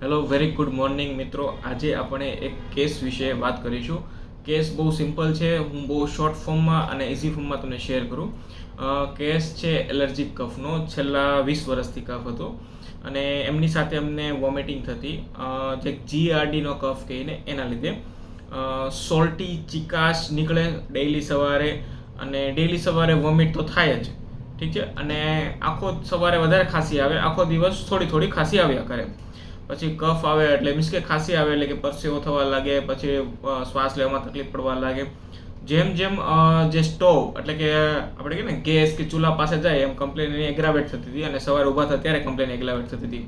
Hello very good morning મિત્રો. આજે આપણે એક કેસ વિશે વાત કરીશું. કેસ બહુ સિમ્પલ છે, હું બહુ શોર્ટ ફોર્મમાં અને ઇઝી ફોર્મમાં તમને શેર કરું. કેસ છે એલર્જીક કફનો. છેલ્લા 20 વર્ષથી કફ હતો અને એમની સાથે અમને વોમિટિંગ થતી, જે જીઆરડીનો કફ કહીને એના લીધે. સોલ્ટી ચિકાશ નીકળે ડેઈલી સવારે, અને ડેઈલી સવારે વોમિટ તો થાય જ, ઠીક છે. અને આખો સવારે વધારે ખાંસી આવે, આખો દિવસ થોડી થોડી ખાંસી આવ્યા કરે. પછી કફ આવે એટલે મીન્સ કે ખાંસી આવે એટલે કે પરસેવો થવા લાગે, પછી શ્વાસ લેવામાં તકલીફ પડવા લાગે. જેમ જેમ જે સ્ટોવ એટલે કે આપણે કહીએ ને ગેસ કે ચૂલા પાસે જાય એમ કમ્પ્લેન એની એગ્રાવેટ થતી હતી, અને સવારે ઊભા થયા ત્યારે કમ્પ્લેન એગ્રાવેટ થતી હતી.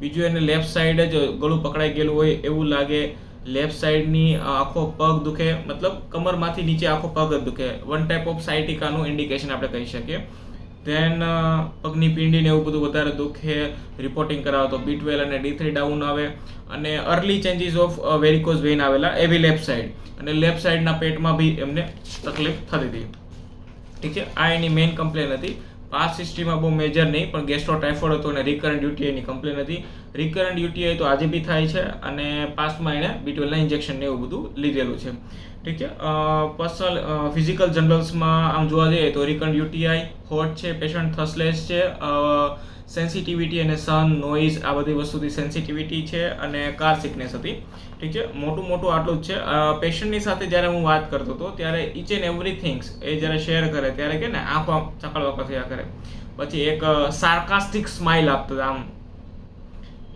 બીજું એને લેફ્ટ સાઈડ જ ગળું પકડાઈ ગયેલું હોય એવું લાગે. લેફ્ટ સાઈડની આખો પગ દુખે, મતલબ કમરમાંથી નીચે આખો પગ જ દુખે. વન ટાઈપ ઓફ સાયટિકાનું ઇન્ડિકેશન આપણે કહી શકીએ. ધેન પગની પીંડીને એવું બધું વધારે દુખે. રિપોર્ટિંગ કરાવો તો B12 અને D3 ડાઉન આવે, અને early changes of varicose vein આવેલા, એ બી લેફ્ટ સાઈડ. અને લેફ્ટ સાઈડના પેટમાં બી એમને તકલીફ થતી હતી, ઠીક છે. આ એની મેઇન કમ્પ્લેન હતી. પાસ્ટ હિસ્ટ્રીમાં બહુ મેજર નહીં, પણ ગેસ્ટ્રો ટાઇફોઇડ હતો અને રિકરન્ટ યુટીઆઈની કમ્પ્લેન હતી. રિકરન્ટ યુટીઆઈ તો આજે બી થાય છે, અને પાસ્ટમાં એણે B12ના ઇન્જેક્શન ને એવું બધું લીધેલું છે, ઠીક છે. પર્સનલ ફિઝિકલ જનરલ્સમાં આમ જોવા જઈએ તો રિકરન્ટ યુટીઆઈ, હોટ છે, પેશન્ટ થર્સલેસ છે, સેન્સિટિવિટી અને સન નોઇઝ આ બધી વસ્તુથી સેન્સિટિવિટી છે, અને કાર સિકનેસ હતી, ઠીક છે. મોટું આટલું જ છે. પેશન્ટની સાથે જ્યારે હું વાત કરતો હતો ત્યારે ઇચ એન્ડ એવરીથિંગ્સ એ જ્યારે શેર કરે ત્યારે કે ને આંખો ચકળવકળ થયા કરે. પછી એક સાર્કાસ્ટિક સ્માઇલ આપતો આમ,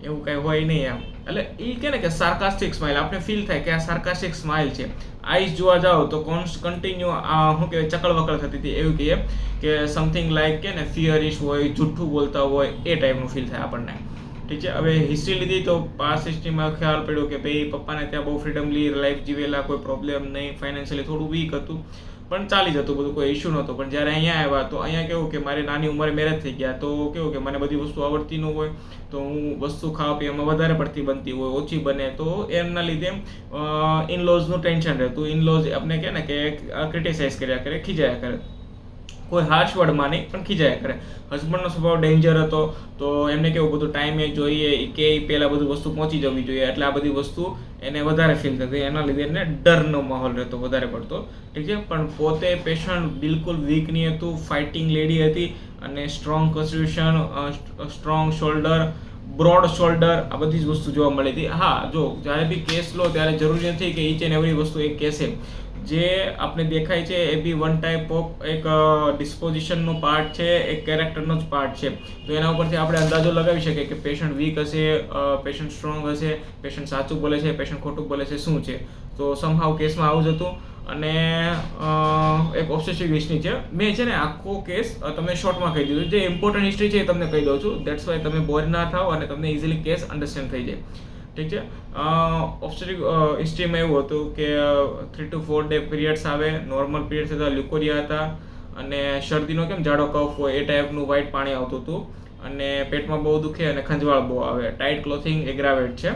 એવું કઈ હોય નહીં આમ, એટલે એ કે ને કે સાર્કાસ્ટિક સ્માઇલ, આપણે ફીલ થાય કે આ સાર્કાસ્ટિક સ્માઇલ છે. આઈસ જોવા જાઓ તો કન્ટિન્યુ શું કહેવાય ચકળવકળ થતી હતી, એવું કહીએ કે સમથિંગ લાઈક કે ને ફિયરિશ હોય, જૂઠું બોલતા હોય એ ટાઈપનું ફીલ થાય આપણને, ઠીક છે. હવે હિસ્ટ્રી લીધી તો પાસ્ટ હિસ્ટ્રીમાં ખ્યાલ પડ્યો કે ભાઈ પપ્પાને ત્યાં બહુ ફ્રીડમલી લાઈફ જીવેલા, કોઈ પ્રોબ્લેમ નહીં, ફાઇનાન્શિયલી થોડું વીક હતું પણ ચાલી જતું બધું, કોઈ ઇશ્યુ નહોતો. પણ જ્યારે અહીંયા આવ્યા તો અહીંયા કેવું કે મારી નાની ઉંમરે મેરેજ થઈ ગયા, તો કેવું કે મને બધી વસ્તુ આવડતી ન હોય, તો હું વસ્તુ ખાવા પીવામાં વધારે પડતી બનતી હોય, ઓછી બને, તો એમના લીધે ઇનલોઝનું ટેન્શન રહેતું. ઇનલોઝ આપણે કહે ને કે ક્રિટિસાઇઝ કર્યા કરે, ખીજાયા કરે. કોઈ હાર્શ વર્ડમાં નહીં પણ ખીજાયા કરે. હસબન્ડનો સ્વભાવ ડેન્જર હતો, તો એમને કેવું બધું ટાઈમે જોઈએ કે પહેલાં બધું વસ્તુ પહોંચી જવી જોઈએ, એટલે આ બધી વસ્તુ એને વધારે ફીલ થતી. એના લીધે એને ડરનો માહોલ રહેતો વધારે પડતો, ઠીક છે. પણ પોતે પેશન્ટ બિલકુલ વીક નહીં હતું, ફાઇટિંગ લેડી હતી, અને strong constitution, strong shoulder, broad shoulder, આ બધી જ વસ્તુ જોવા મળી હતી. હા, જો જ્યારે બી કેસ લો ત્યારે જરૂરી નથી કે ઈચ એન્ડ એવરી વસ્તુ એક કેસે જે આપણે દેખાય છે એ બી વન ટાઈપ ઓફ એક ડિસ્પોઝિશનનો પાર્ટ છે, એક કેરેક્ટરનો જ પાર્ટ છે. તો એના ઉપરથી આપણે અંદાજો લગાવી શકીએ કે પેશન્ટ વીક હશે, પેશન્ટ સ્ટ્રોંગ હશે, પેશન્ટ સાચું બોલે છે, પેશન્ટ ખોટું બોલે છે, શું છે. તો સમહાવ કેસમાં આવું જ હતું. અને એક ઓબ્સેસિવ હિસ્ટ્રી છે. મેં છે ને આખો કેસ તમને શોર્ટમાં કહી દીધું. જે ઇમ્પોર્ટન્ટ હિસ્ટ્રી છે એ તમને કહી દઉં છું, દેટ્સ વાય તમે બોર ના થાવ અને તમને ઇઝીલી કેસ અન્ડરસ્ટેન્ડ થઈ જાય, ઠીક છે. ઓબ્સ્ટેટિક હિસ્ટ્રીમાં એવું હતું કે 3 to 4 ડે પીરિયડ્સ આવે, નોર્મલ પીરિયડ્સ હતા, લ્યુકોરિયા હતા, અને શરદીનો કેમ જાડો કફ હોય એ ટાઈપનું વ્હાઇટ પાણી આવતું હતું, અને પેટમાં બહુ દુખે અને ખંજવાળ બહુ આવે. ટાઇટ ક્લોથિંગ એગ્રાવેટ છે,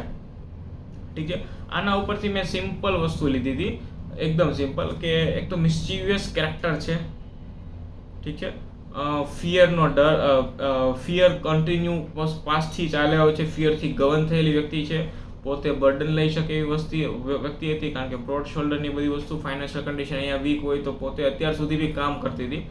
ઠીક છે. આના ઉપરથી મેં સિમ્પલ વસ્તુ લીધી હતી, એકદમ સિમ્પલ, કે એક તો મિસ્ચીવિયસ કેરેક્ટર છે, ઠીક છે. ફિયરનો ડર, ફિયર કન્ટિન્યુ પાસ્ટથી ચાલ્યા હોય છે, ફિયરથી ગવર્ન થયેલી વ્યક્તિ છે, પોતે બર્ડન લઈ શકે એવી વ્યક્તિ હતી, કારણ કે બ્રોડ શોલ્ડરની બધી વસ્તુ, ફાઇનાન્શિયલ કન્ડિશન અહીંયા વીક હોય તો પોતે અત્યાર સુધી બી કામ કરતી હતી.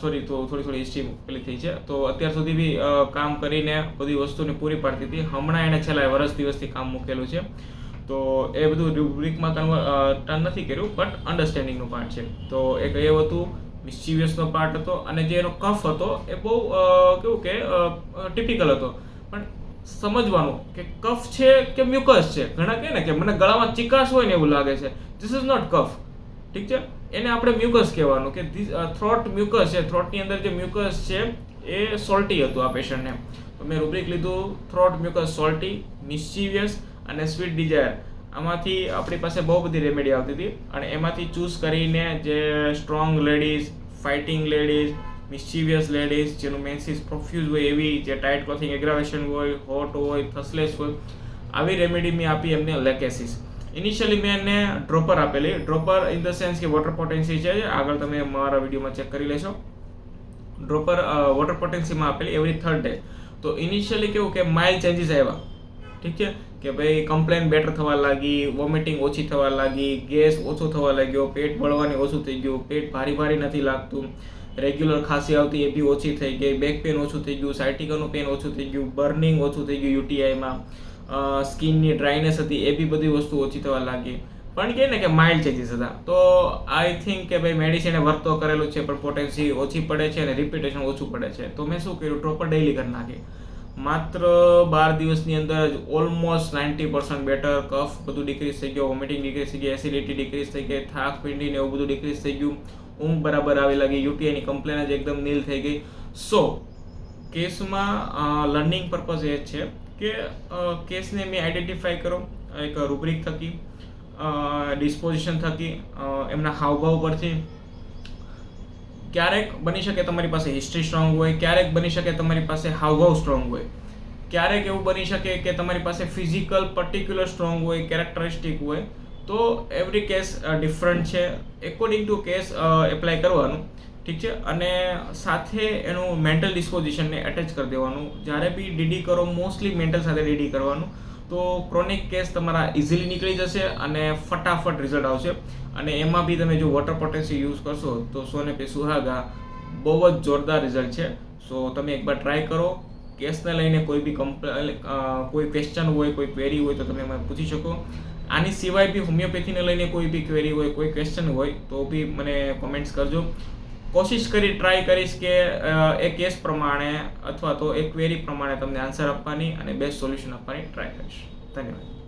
સોરી, તો થોડી હિસ્ટ્રી પેલી થઈ છે, તો અત્યાર સુધી બી કામ કરીને બધી વસ્તુને પૂરી પાડતી હતી. હમણાં એણે છેલ્લા વર્ષ દિવસથી કામ મૂકેલું છે, તો એ બધું રૂબ્રિકમાં ટર્ન નથી કર્યું, બટ અન્ડરસ્ટેન્ડિંગનું પાર્ટ છે. તો એક એ હતું, મિસ્ચીવિયસનો પાર્ટ હતો, અને જે એનો કફ હતો એ બહુ કેવું કે ટિપિકલ હતો. પણ સમજવાનું કે કફ છે કે મ્યુકસ છે. ઘણા કહે ને કે મને ગળામાં ચિકાશ હોય ને એવું લાગે છે, ધીસ ઇઝ નોટ કફ, ઠીક છે. એને આપણે મ્યુકસ કહેવાનું, કે થ્રોટ મ્યુકસ છે. થ્રોટની અંદર જે મ્યુકસ છે એ સોલ્ટી હતું આ પેશન્ટને. તો મેં રૂબ્રિક લીધું, થ્રોટ મ્યુકસ સોલ્ટી, મિસ્ચીવિયસ અને સ્વીટ ડિઝાયર. આમાંથી આપણી પાસે બહુ બધી રેમેડી આવતી હતી, અને એમાંથી ચૂઝ કરીને જે strong ladies, fighting ladies, mischievous ladies, જેનું મેન્સીસ પ્રોફ્યુઝ હોય એવી, જે ટાઇટ ક્લોથિંગ એગ્રાવેશન હોય, હોટ હોય, થર્સલેસ હોય, આવી રેમેડી મેં આપી એમને લેકેસિસ. ઇનિશિયલી મેં એને ડ્રોપર આપેલી. ડ્રોપર ઇન ધ સેન્સ કે વોટર પોટેન્સી છે, આગળ તમે મારા વિડીયોમાં ચેક કરી લેશો. ડ્રોપર વોટર પોટેન્સીમાં આપેલી એવરી 3rd ડે. તો ઇનિશિયલી કેવું કે માઇલ્ડ ચેન્જીસ આવ્યા, ઠીક છે, કે ભાઈ કમ્પ્લેન બેટર થવા લાગી, વોમિટિંગ ઓછી થવા લાગી, ગેસ ઓછો થવા લાગ્યો, પેટ બળવાની ઓછું થઈ ગયું, પેટ ભારી ભારી નથી લાગતું, રેગ્યુલર ખાંસી આવતી એ બી ઓછી થઈ ગઈ, બેક પેન ઓછું થઈ ગયું, સાયટિકાનું પેન ઓછું થઈ ગયું, બર્નિંગ ઓછું થઈ ગયું યુટીઆઈમાં, સ્કિનની ડ્રાયનેસ હતી એ બી બધી વસ્તુ ઓછી થવા લાગી. પણ કહે ને કે માઇલ્ડ ચેન્જીસ હતા. તો આઈ થિંક કે ભાઈ મેડિસિને વર્ક તો કરેલું છે પણ પોટેન્સી ઓછી પડે છે અને રિપીટેશન ઓછું પડે છે. તો મેં શું કર્યું, પ્રોપર ડેઈલી કરી નાખી. માત્ર 12 દિવસની અંદર જ ઓલમોસ્ટ 90% બેટર, કફ બધું ડિક્રીઝ થઈ ગયો, વોમિટિંગ ડિક્રીઝ થઈ ગઈ, એસિડિટી ડિક્રીઝ થઈ ગઈ, થાક પીંડીને એવું બધું ડિક્રીઝ થઈ ગયું, ઊંઘ બરાબર આવી લાગી, યુટીઆઈની કમ્પ્લેન જ એકદમ નીલ થઈ ગઈ. સો કેસમાં લર્નિંગ પર્પઝ એ છે કે કેસને મેં આઈડેન્ટિફાઈ કરો એક રૂબ્રિક થકી, ડિસ્પોઝિશન થકી, એમના હાવભાવ પરથી. ક્યારેક બની શકે તમારી પાસે હિસ્ટ્રી સ્ટ્રોંગ હોય, ક્યારેક બની શકે તમારી પાસે હાવભાવ સ્ટ્રોંગ હોય, ક્યારેક એવું બની શકે કે તમારી પાસે ફિઝિકલ પર્ટિક્યુલર સ્ટ્રોંગ હોય, કેરેક્ટરિસ્ટિક હોય. તો એવરી કેસ ડિફરન્ટ છે, એકોર્ડિંગ ટુ કેસ એપ્લાય કરવાનું, ઠીક છે. અને સાથે એનું મેન્ટલ ડિસ્પોઝિશનને એટેચ કરી દેવાનું. જ્યારે બી ડીડી કરો મોસ્ટલી મેન્ટલ સાથે ડીડી કરવાનું, તો ક્રોનિક કેસ તમારા ઇઝીલી નીકળી જશે અને ફટાફટ રિઝલ્ટ આવશે. અને એમાં બી તમે જો વોટર પોટેન્સી યુઝ કરશો તો સોને પે સુહાગા, બહુ જ જોરદાર રિઝલ્ટ છે. સો તમે એકવાર ટ્રાય કરો. કેસને લઈને કોઈ બી કોઈ ક્વેશ્ચન હોય, કોઈ ક્વેરી હોય તો તમે મને પૂછી શકો. આની સિવાય બી હોમિયોપેથીને લઈને કોઈ બી ક્વેરી હોય, કોઈ ક્વેશ્ચન હોય તો બી મને કોમેન્ટ્સ કરજો. કોશિશ કરી ટ્રાય કરીશ કે એ કેસ પ્રમાણે અથવા તો એ ક્વેરી પ્રમાણે તમને આન્સર આપવાની અને બેસ્ટ સોલ્યુશન આપવાની ટ્રાય કરીશ. ધન્યવાદ.